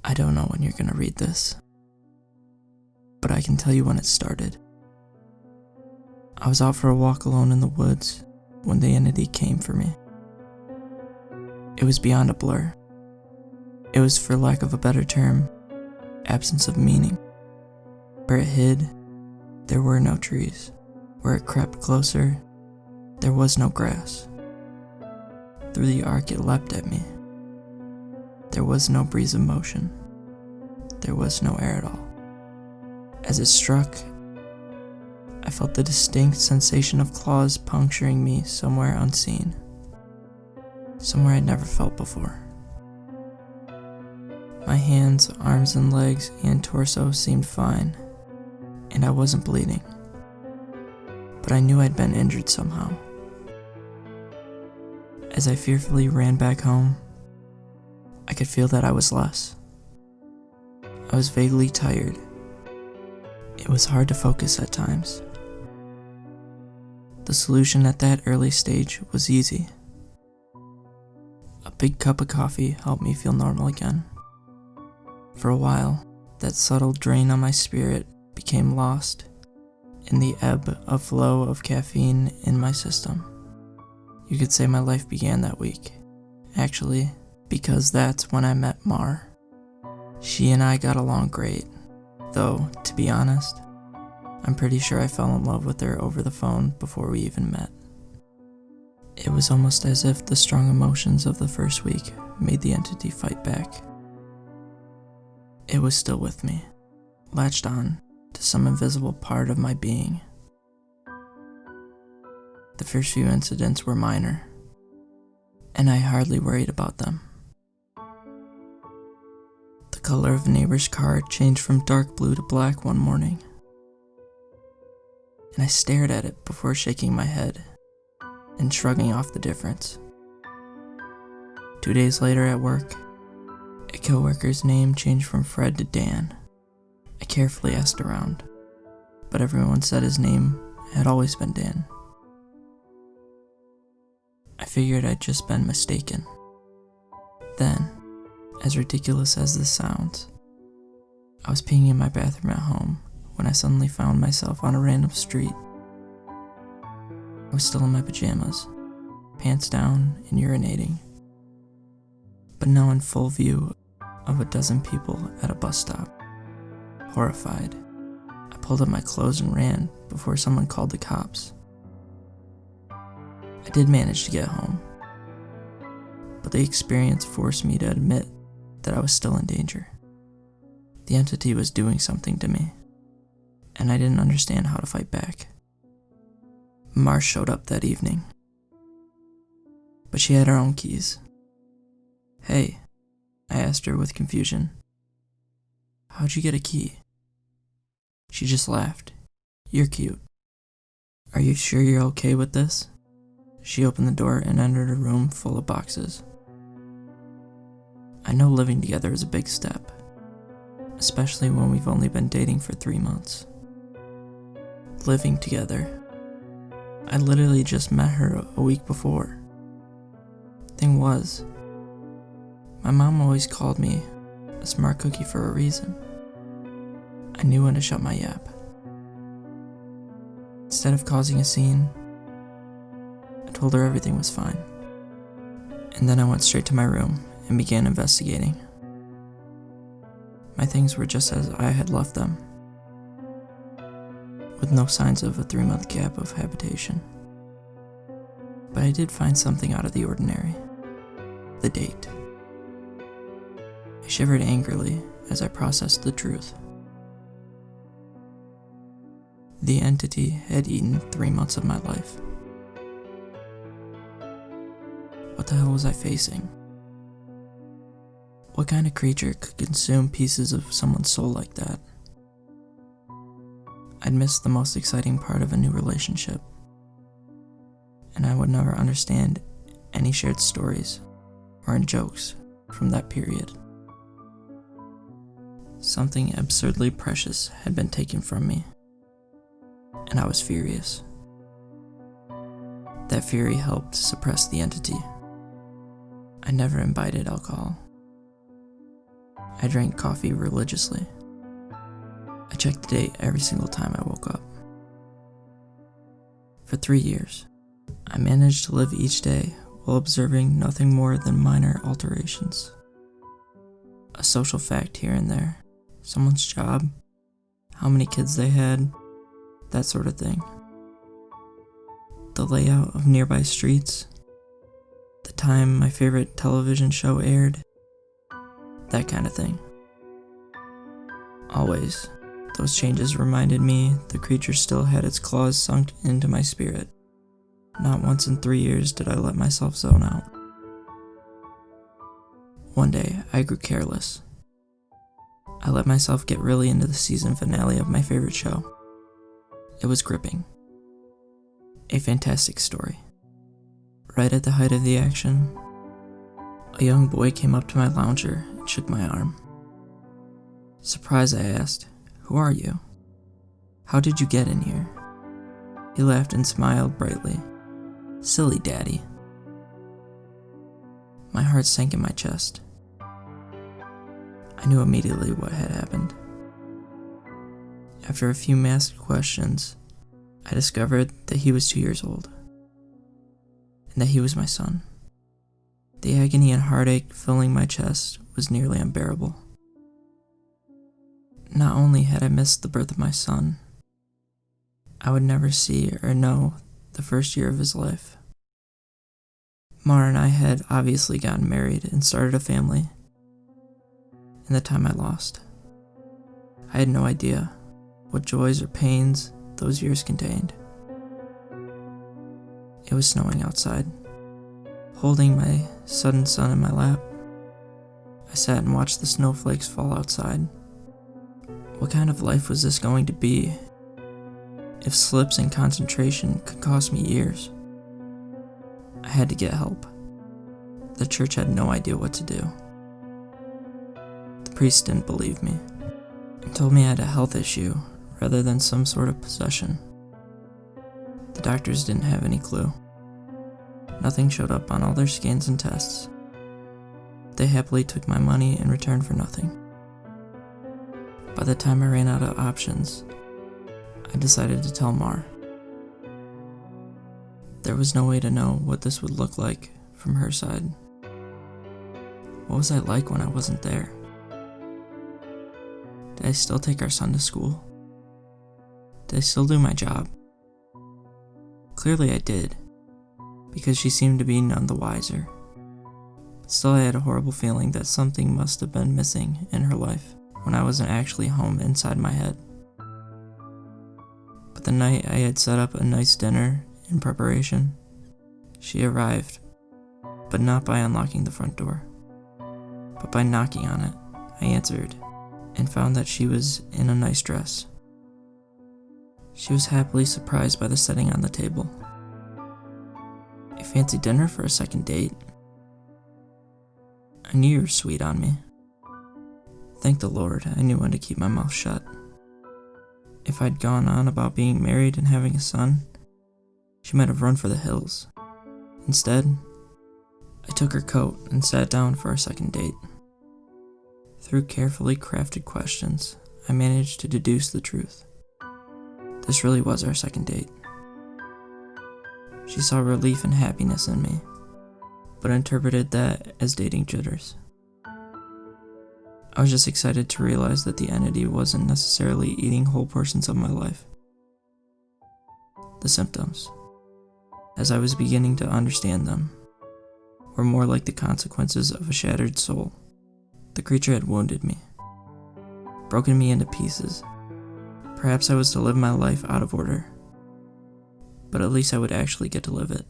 I don't know when you're gonna read this, but I can tell you when it started. I was out for a walk alone in the woods when the entity came for me. It was beyond a blur. It was, for lack of a better term, absence of meaning. Where it hid, there were no trees. Where it crept closer, there was no grass. Through the arc it leapt at me. There was no breeze of motion. There was no air at all. As it struck, I felt the distinct sensation of claws puncturing me somewhere unseen. Somewhere I'd never felt before. My hands, arms, and legs and torso seemed fine, and I wasn't bleeding. But I knew I'd been injured somehow. As I fearfully ran back home, I could feel that I was less. I was vaguely tired. It was hard to focus at times. The solution at that early stage was easy. A big cup of coffee helped me feel normal again. For a while, that subtle drain on my spirit became lost in the ebb of flow of caffeine in my system. You could say my life began that week, actually, because that's when I met Mar. She and I got along great, though, to be honest, I'm pretty sure I fell in love with her over the phone before we even met. It was almost as if the strong emotions of the first week made the entity fight back. It was still with me, latched on to some invisible part of my being. The first few incidents were minor, and I hardly worried about them. The color of a neighbor's car changed from dark blue to black one morning, and I stared at it before shaking my head and shrugging off the difference. 2 days later at work, a coworker's name changed from Fred to Dan. I carefully asked around, but everyone said his name had always been Dan. I figured I'd just been mistaken. Then, as ridiculous as this sounds, I was peeing in my bathroom at home when I suddenly found myself on a random street. I was still in my pajamas, pants down and urinating, but now in full view of a dozen people at a bus stop. Horrified, I pulled up my clothes and ran before someone called the cops. I did manage to get home, but the experience forced me to admit that I was still in danger. The entity was doing something to me, and I didn't understand how to fight back. Mar showed up that evening, but she had her own keys. "Hey," I asked her with confusion. "How'd you get a key?" She just laughed. "You're cute. Are you sure you're okay with this?" She opened the door and entered a room full of boxes. I know living together is a big step, especially when we've only been dating for 3 months. Living together. I literally just met her a week before. Thing was, my mom always called me a smart cookie for a reason. I knew when to shut my yap. Instead of causing a scene, I told her everything was fine. And then I went straight to my room and began investigating. My things were just as I had left them, with no signs of a 3-month gap of habitation. But I did find something out of the ordinary. The date. I shivered angrily as I processed the truth. The entity had eaten 3 months of my life. What the hell was I facing? What kind of creature could consume pieces of someone's soul like that? I'd missed the most exciting part of a new relationship, and I would never understand any shared stories or jokes from that period. Something absurdly precious had been taken from me, and I was furious. That fury helped suppress the entity. I never imbibed alcohol. I drank coffee religiously. I checked the date every single time I woke up. For 3 years, I managed to live each day while observing nothing more than minor alterations. A social fact here and there, someone's job, how many kids they had, that sort of thing. The layout of nearby streets, the time my favorite television show aired, that kind of thing. Always, those changes reminded me the creature still had its claws sunk into my spirit. Not once in 3 years did I let myself zone out. One day, I grew careless. I let myself get really into the season finale of my favorite show. It was gripping. A fantastic story. Right at the height of the action, a young boy came up to my lounger and shook my arm. Surprised, I asked, "Who are you? How did you get in here?" He laughed and smiled brightly. "Silly daddy." My heart sank in my chest. I knew immediately what had happened. After a few masked questions, I discovered that he was 2 years old, and that he was my son. The agony and heartache filling my chest was nearly unbearable. Not only had I missed the birth of my son, I would never see or know the first year of his life. Mara and I had obviously gotten married and started a family in the time I lost. I had no idea what joys or pains those years contained. It was snowing outside. Holding my sudden son in my lap, I sat and watched the snowflakes fall outside. What kind of life was this going to be if slips in concentration could cost me years? I had to get help. The church had no idea what to do. The priest didn't believe me and told me I had a health issue rather than some sort of possession. The doctors didn't have any clue. Nothing showed up on all their scans and tests. They happily took my money in return for nothing. By the time I ran out of options, I decided to tell Mar. There was no way to know what this would look like from her side. What was I like when I wasn't there? Did I still take our son to school? Did I still do my job? Clearly I did, because she seemed to be none the wiser. But still I had a horrible feeling that something must have been missing in her life when I wasn't actually home inside my head. But the night I had set up a nice dinner in preparation, she arrived, but not by unlocking the front door, but by knocking on it. I answered and found that she was in a nice dress. She was happily surprised by the setting on the table. A fancy dinner for a second date? I knew you were sweet on me. Thank the Lord, I knew when to keep my mouth shut. If I'd gone on about being married and having a son, she might have run for the hills. Instead, I took her coat and sat down for our second date. Through carefully crafted questions, I managed to deduce the truth. This really was our second date. She saw relief and happiness in me, but interpreted that as dating jitters. I was just excited to realize that the entity wasn't necessarily eating whole portions of my life. The symptoms, as I was beginning to understand them, were more like the consequences of a shattered soul. The creature had wounded me, broken me into pieces. Perhaps I was to live my life out of order, but at least I would actually get to live it.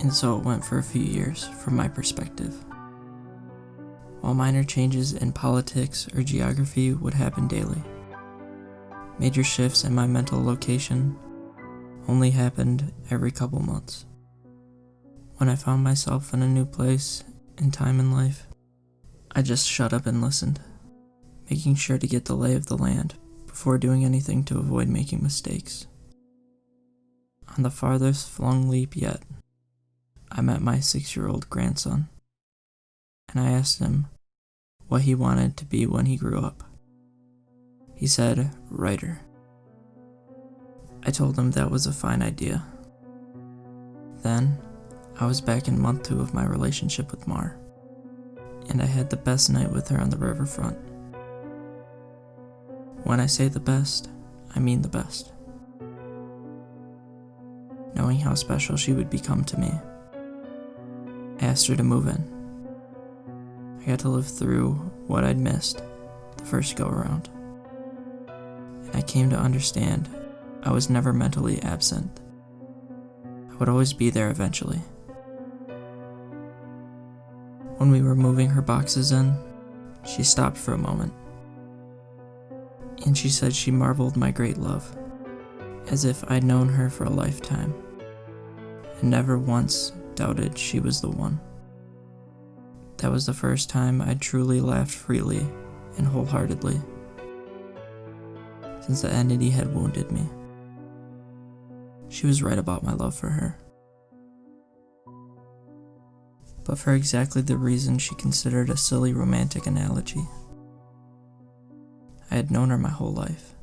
And so it went for a few years, from my perspective. While minor changes in politics or geography would happen daily, major shifts in my mental location only happened every couple months. When I found myself in a new place and time in life, I just shut up and listened, making sure to get the lay of the land before doing anything to avoid making mistakes. On the farthest flung leap yet, I met my 6-year-old grandson. and I asked him what he wanted to be when he grew up. He said, writer. I told him that was a fine idea. Then, I was back in month 2 of my relationship with Mar, and I had the best night with her on the riverfront. When I say the best, I mean the best. Knowing how special she would become to me, I asked her to move in. I got to live through what I'd missed the first go-around, and I came to understand I was never mentally absent. I would always be there eventually. When we were moving her boxes in, she stopped for a moment, and she said she marveled my great love, as if I'd known her for a lifetime, and never once doubted she was the one. That was the first time I truly laughed freely and wholeheartedly, since the entity had wounded me. She was right about my love for her, but for exactly the reason she considered a silly romantic analogy. I had known her my whole life,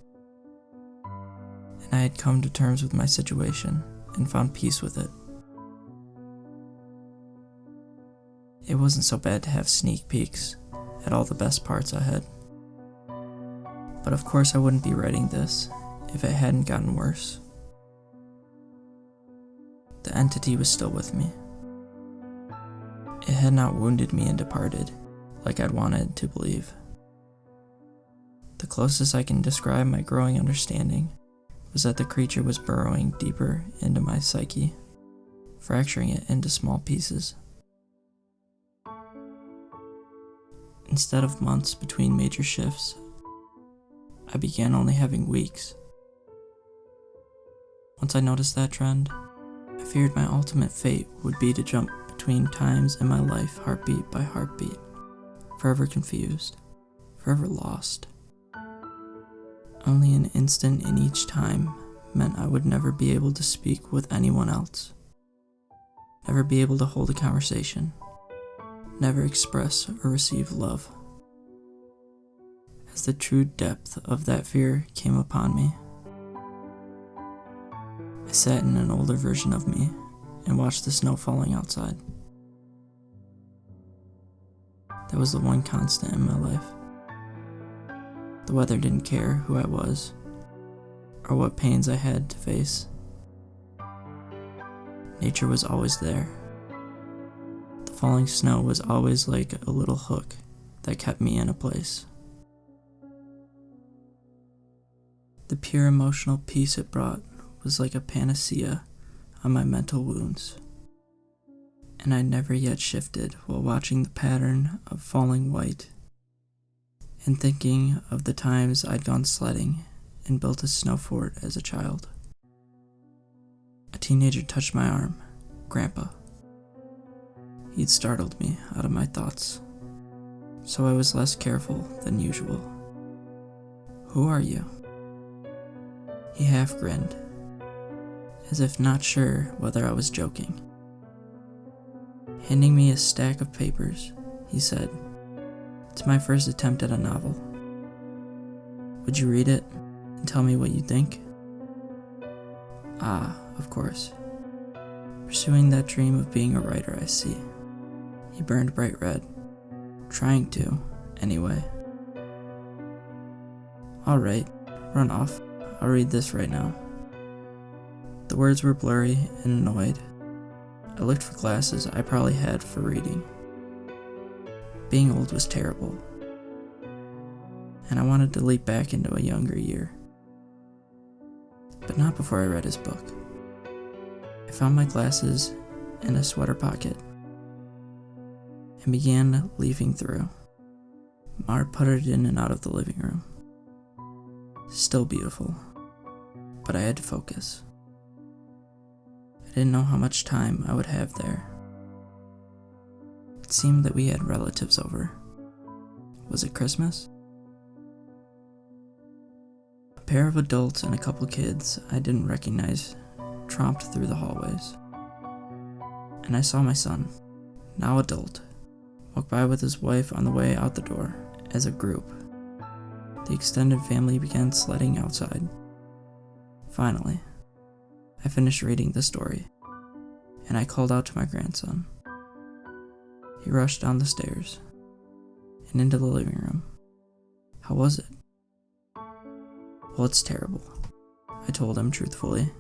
and I had come to terms with my situation and found peace with it. It wasn't so bad to have sneak peeks at all the best parts ahead. But of course I wouldn't be writing this if it hadn't gotten worse. The entity was still with me. It had not wounded me and departed, like I'd wanted to believe. The closest I can describe my growing understanding was that the creature was burrowing deeper into my psyche, fracturing it into small pieces. Instead of months between major shifts, I began only having weeks. Once I noticed that trend, I feared my ultimate fate would be to jump between times in my life heartbeat by heartbeat, forever confused, forever lost. Only an instant in each time meant I would never be able to speak with anyone else, never be able to hold a conversation, never express or receive love. As the true depth of that fear came upon me, I sat in an older version of me and watched the snow falling outside. That was the one constant in my life. The weather didn't care who I was or what pains I had to face. Nature was always there. The falling snow was always like a little hook that kept me in a place. The pure emotional peace it brought was like a panacea on my mental wounds, and I never yet shifted while watching the pattern of falling white and thinking of the times I'd gone sledding and built a snow fort as a child. A teenager touched my arm, Grandpa. He'd startled me out of my thoughts, so I was less careful than usual. Who are you? He half grinned, as if not sure whether I was joking. Handing me a stack of papers, he said, "It's my first attempt at a novel. Would you read it and tell me what you think?" Ah, of course. Pursuing that dream of being a writer, I see. He burned bright red. Trying to, anyway. All right, run off. I'll read this right now. The words were blurry and annoyed. I looked for glasses I probably had for reading. Being old was terrible, and I wanted to leap back into a younger year. But not before I read his book. I found my glasses in a sweater pocket and began leafing through. Mar puttered in and out of the living room. Still beautiful, but I had to focus. I didn't know how much time I would have there. It seemed that we had relatives over. Was it Christmas? A pair of adults and a couple kids I didn't recognize tromped through the hallways. And I saw my son, now adult, walked by with his wife on the way out the door. As a group, the extended family began sledding outside. Finally, I finished reading the story, and I called out to my grandson. He rushed down the stairs and into the living room. How was it? Well, it's terrible, I told him truthfully.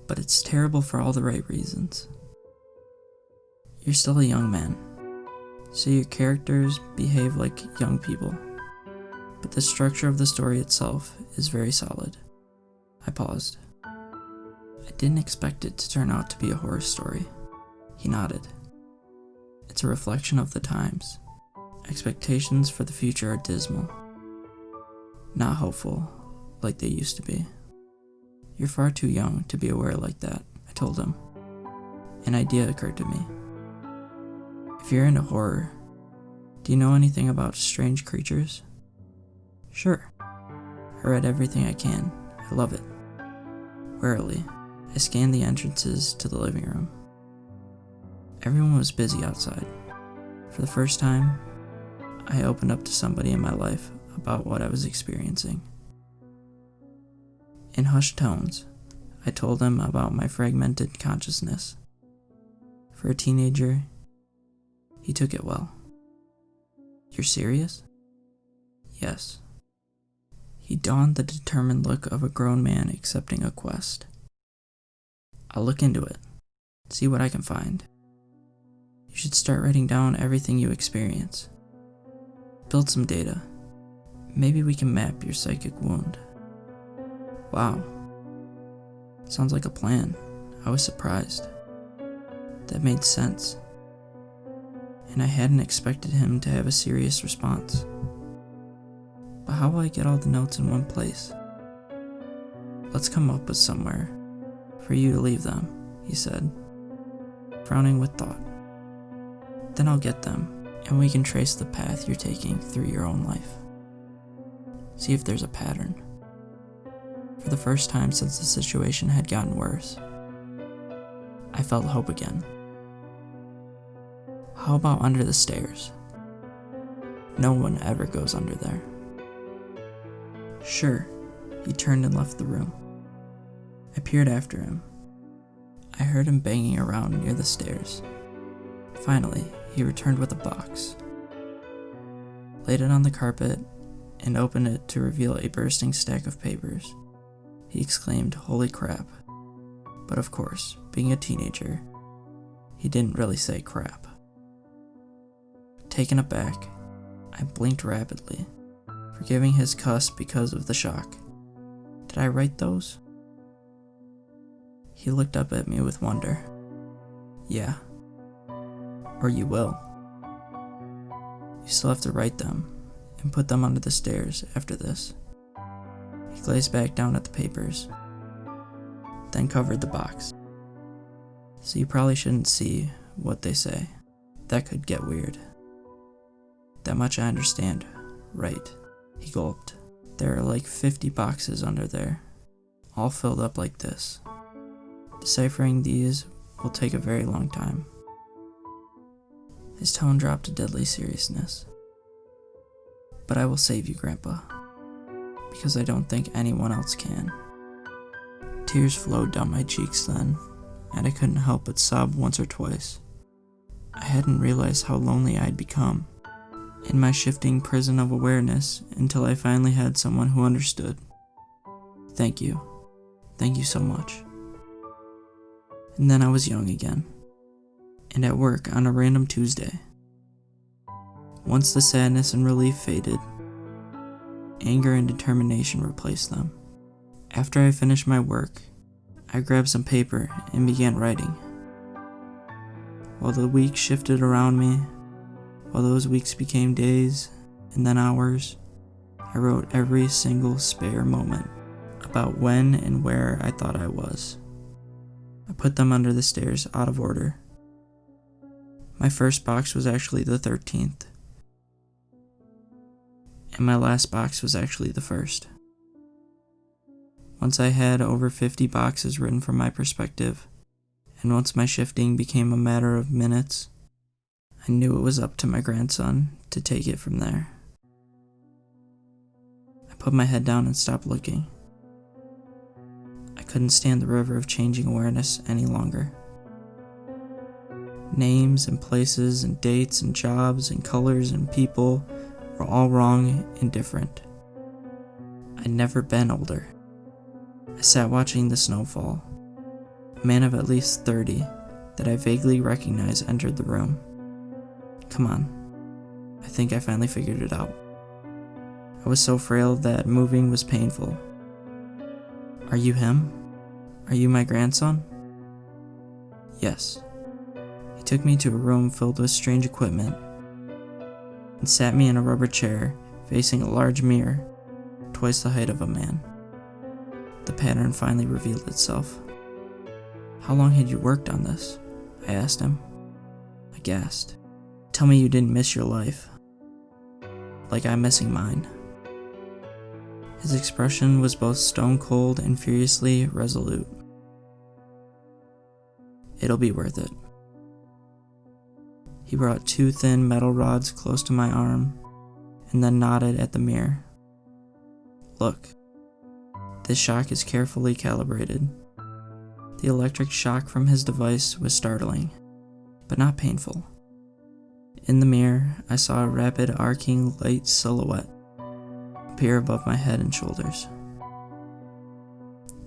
But it's terrible for all the right reasons. You're still a young man, so your characters behave like young people. But the structure of the story itself is very solid. I paused. I didn't expect it to turn out to be a horror story. He nodded. It's a reflection of the times. Expectations for the future are dismal. Not hopeful, like they used to be. You're far too young to be aware like that, I told him. An idea occurred to me. If you're into horror, do you know anything about strange creatures? Sure. I read everything I can. I love it. Warily, I scanned the entrances to the living room. Everyone was busy outside. For the first time, I opened up to somebody in my life about what I was experiencing. In hushed tones, I told him about my fragmented consciousness. For a teenager, he took it well. You're serious? Yes. He donned the determined look of a grown man accepting a quest. I'll look into it, see what I can find. You should start writing down everything you experience. Build some data. Maybe we can map your psychic wound. Wow. Sounds like a plan. I was surprised. That made sense. And I hadn't expected him to have a serious response. But how will I get all the notes in one place? Let's come up with somewhere for you to leave them, he said, frowning with thought. Then I'll get them, and we can trace the path you're taking through your own life. See if there's a pattern. For the first time since the situation had gotten worse, I felt hope again. How about under the stairs? No one ever goes under there. Sure, he turned and left the room. I peered after him. I heard him banging around near the stairs. Finally, he returned with a box, laid it on the carpet, and opened it to reveal a bursting stack of papers. He exclaimed, "Holy crap." But of course, being a teenager, he didn't really say crap. Taken aback, I blinked rapidly, forgiving his cuss because of the shock. Did I write those? He looked up at me with wonder. Yeah. Or you will. You still have to write them and put them under the stairs after this. He glazed back down at the papers, then covered the box. So you probably shouldn't see what they say. That could get weird. That much I understand, right? He gulped. There are like 50 boxes under there, all filled up like this. Deciphering these will take a very long time. His tone dropped to deadly seriousness. But I will save you, Grandpa, because I don't think anyone else can. Tears flowed down my cheeks then, and I couldn't help but sob once or twice. I hadn't realized how lonely I'd become in my shifting prison of awareness until I finally had someone who understood. Thank you. Thank you so much. And then I was young again, and at work on a random Tuesday. Once the sadness and relief faded, anger and determination replaced them. After I finished my work, I grabbed some paper and began writing. While the weeks shifted around me, while those weeks became days and then hours, I wrote every single spare moment about when and where I thought I was. I put them under the stairs out of order. My first box was actually the 13th, and my last box was actually the first. Once I had over 50 boxes written from my perspective, and once my shifting became a matter of minutes, I knew it was up to my grandson to take it from there. I put my head down and stopped looking. I couldn't stand the river of changing awareness any longer. Names and places and dates and jobs and colors and people were all wrong and different. I'd never been older. I sat watching the snow fall. A man of at least 30 that I vaguely recognized entered the room. Come on. I think I finally figured it out. I was so frail that moving was painful. Are you him? Are you my grandson? Yes. He took me to a room filled with strange equipment and sat me in a rubber chair facing a large mirror, twice the height of a man. The pattern finally revealed itself. How long had you worked on this? I asked him. I gasped. Tell me you didn't miss your life. Like I'm missing mine. His expression was both stone cold and furiously resolute. It'll be worth it. He brought 2 thin metal rods close to my arm and then nodded at the mirror. Look, this shock is carefully calibrated. The electric shock from his device was startling, but not painful. In the mirror, I saw a rapid arcing light silhouette appear above my head and shoulders.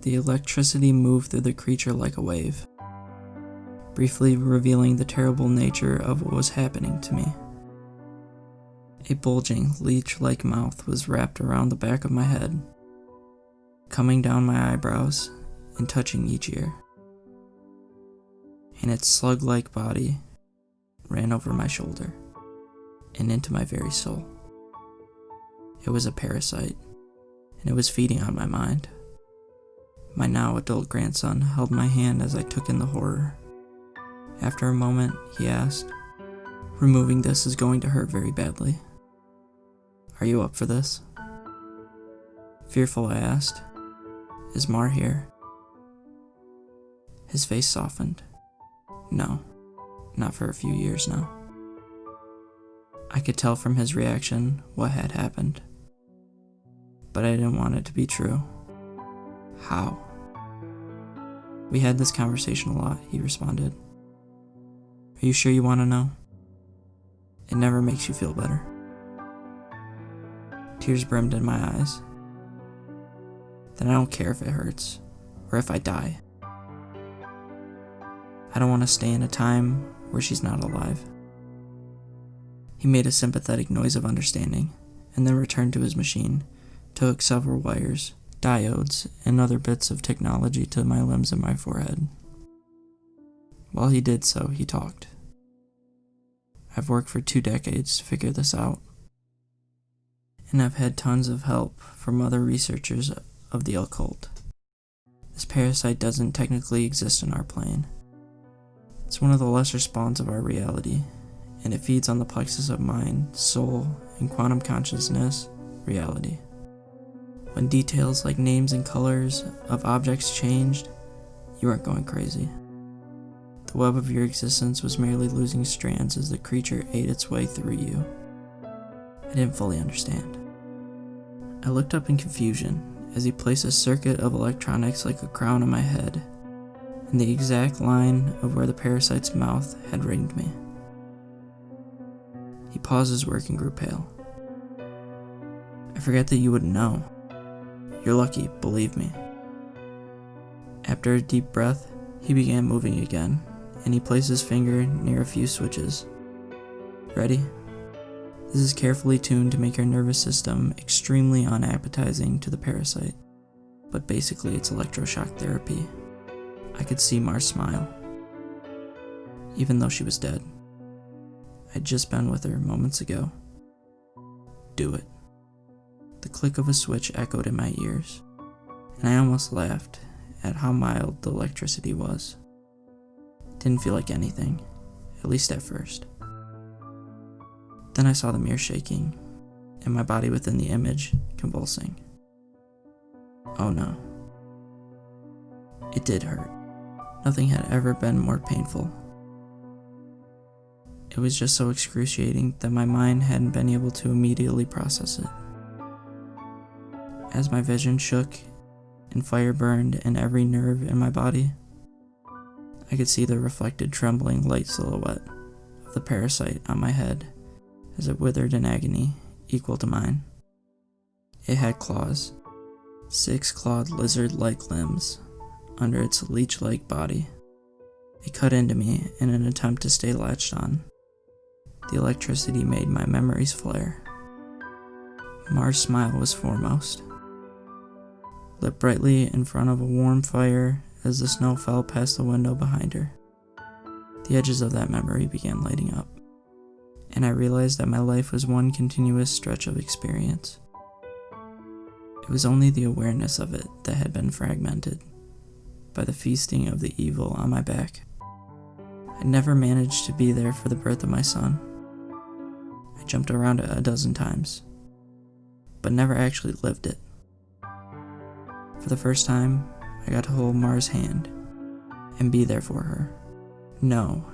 The electricity moved through the creature like a wave, briefly revealing the terrible nature of what was happening to me. A bulging, leech-like mouth was wrapped around the back of my head, coming down my eyebrows and touching each ear. And its slug-like body ran over my shoulder and into my very soul. It was a parasite, and it was feeding on my mind. My now adult grandson held my hand as I took in the horror. After a moment, he asked, "Removing this is going to hurt very badly. Are you up for this?" Fearful, I asked, "Is Mar here?" His face softened. No, not for a few years now. I could tell from his reaction what had happened, but I didn't want it to be true. How? We had this conversation a lot, he responded. Are you sure you want to know? It never makes you feel better. Tears brimmed in my eyes. Then I don't care if it hurts, or if I die. I don't want to stay in a time where she's not alive. He made a sympathetic noise of understanding, and then returned to his machine, to hook several wires, diodes, and other bits of technology to my limbs and my forehead. While he did so, he talked. I've worked for 2 decades to figure this out, and I've had tons of help from other researchers of the occult. This parasite doesn't technically exist in our plane. It's one of the lesser spawns of our reality, and it feeds on the plexus of mind, soul, and quantum consciousness reality. When details like names and colors of objects changed, you weren't going crazy. The web of your existence was merely losing strands as the creature ate its way through you. I didn't fully understand. I looked up in confusion as he placed a circuit of electronics like a crown on my head, in the exact line of where the parasite's mouth had ringed me. He paused his work and grew pale. I forget that you wouldn't know. You're lucky, believe me. After a deep breath, he began moving again, and he placed his finger near a few switches. Ready? This is carefully tuned to make your nervous system extremely unappetizing to the parasite, but basically it's electroshock therapy. I could see Mar's smile, even though she was dead. I'd just been with her moments ago. Do it. The click of a switch echoed in my ears, and I almost laughed at how mild the electricity was. It didn't feel like anything, at least at first. Then I saw the mirror shaking, and my body within the image convulsing. Oh no. It did hurt. Nothing had ever been more painful. It It was just so excruciating that my mind hadn't been able to immediately process it. As my vision shook and fire burned in every nerve in my body, I could see the reflected trembling light silhouette of the parasite on my head as it withered in agony equal to mine. It had claws, 6 clawed lizard-like limbs under its leech-like body. It cut into me in an attempt to stay latched on. The electricity made my memories flare. Mars' smile was foremost, lit brightly in front of a warm fire as the snow fell past the window behind her. The edges of that memory began lighting up, and I realized that my life was one continuous stretch of experience. It was only the awareness of it that had been fragmented by the feasting of the evil on my back. I never managed to be there for the birth of my son. I jumped around it a dozen times, but never actually lived it. For the first time, I got to hold Mars' hand and be there for her. No.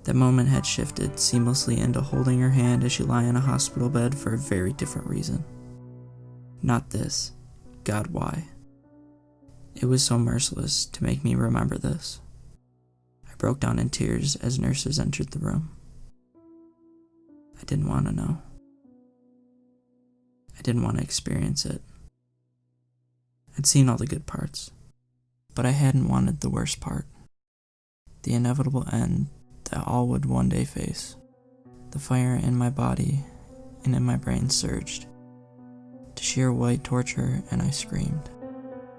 That moment had shifted seamlessly into holding her hand as she lay in a hospital bed for a very different reason. Not this. God, why? It was so merciless to make me remember this. I broke down in tears as nurses entered the room. I didn't want to know. I didn't want to experience it. I'd seen all the good parts, but I hadn't wanted the worst part. The inevitable end that all would one day face. The fire in my body and in my brain surged to sheer white torture, and I screamed.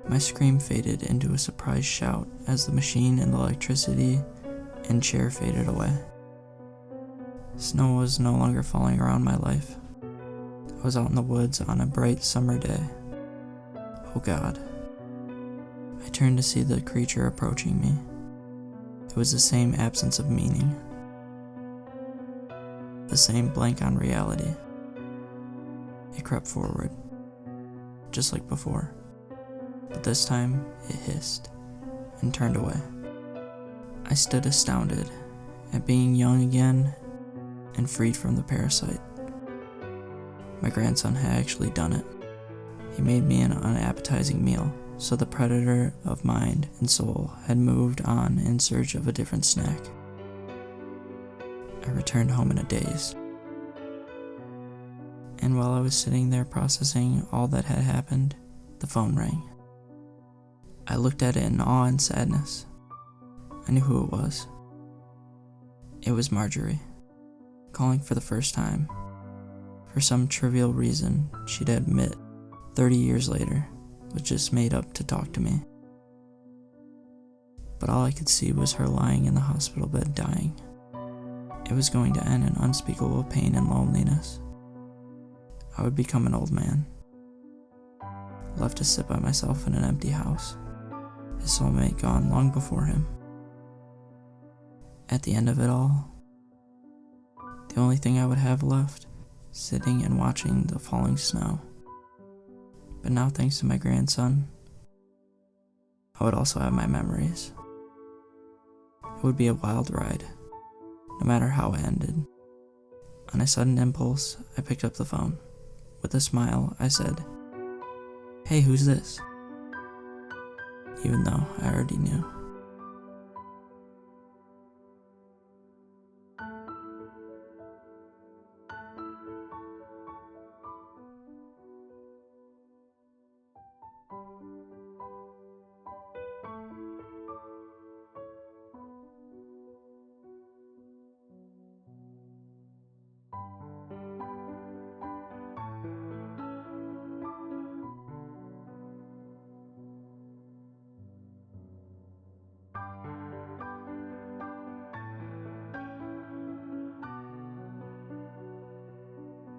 My scream faded into a surprised shout as the machine and the electricity and chair faded away. Snow was no longer falling around my life. I was out in the woods on a bright summer day. Oh God. I turned to see the creature approaching me. It was the same absence of meaning. The same blank on reality. It crept forward, just like before, but this time it hissed and turned away. I stood astounded at being young again and freed from the parasite. My grandson had actually done it. He made me an unappetizing meal, so the predator of mind and soul had moved on in search of a different snack. I returned home in a daze. And while I was sitting there processing all that had happened, the phone rang. I looked at it in awe and sadness. I knew who it was. It was Marjorie, calling for the first time. For some trivial reason, she'd admit 30 years later was just made up to talk to me. But all I could see was her lying in the hospital bed dying. It was going to end in unspeakable pain and loneliness. I would become an old man, left to sit by myself in an empty house, his soulmate gone long before him. At the end of it all, the only thing I would have left, sitting and watching the falling snow. But now, thanks to my grandson, I would also have my memories. It would be a wild ride, no matter how it ended. On a sudden impulse, I picked up the phone. With a smile, I said, "Hey, who's this?" Even though I already knew.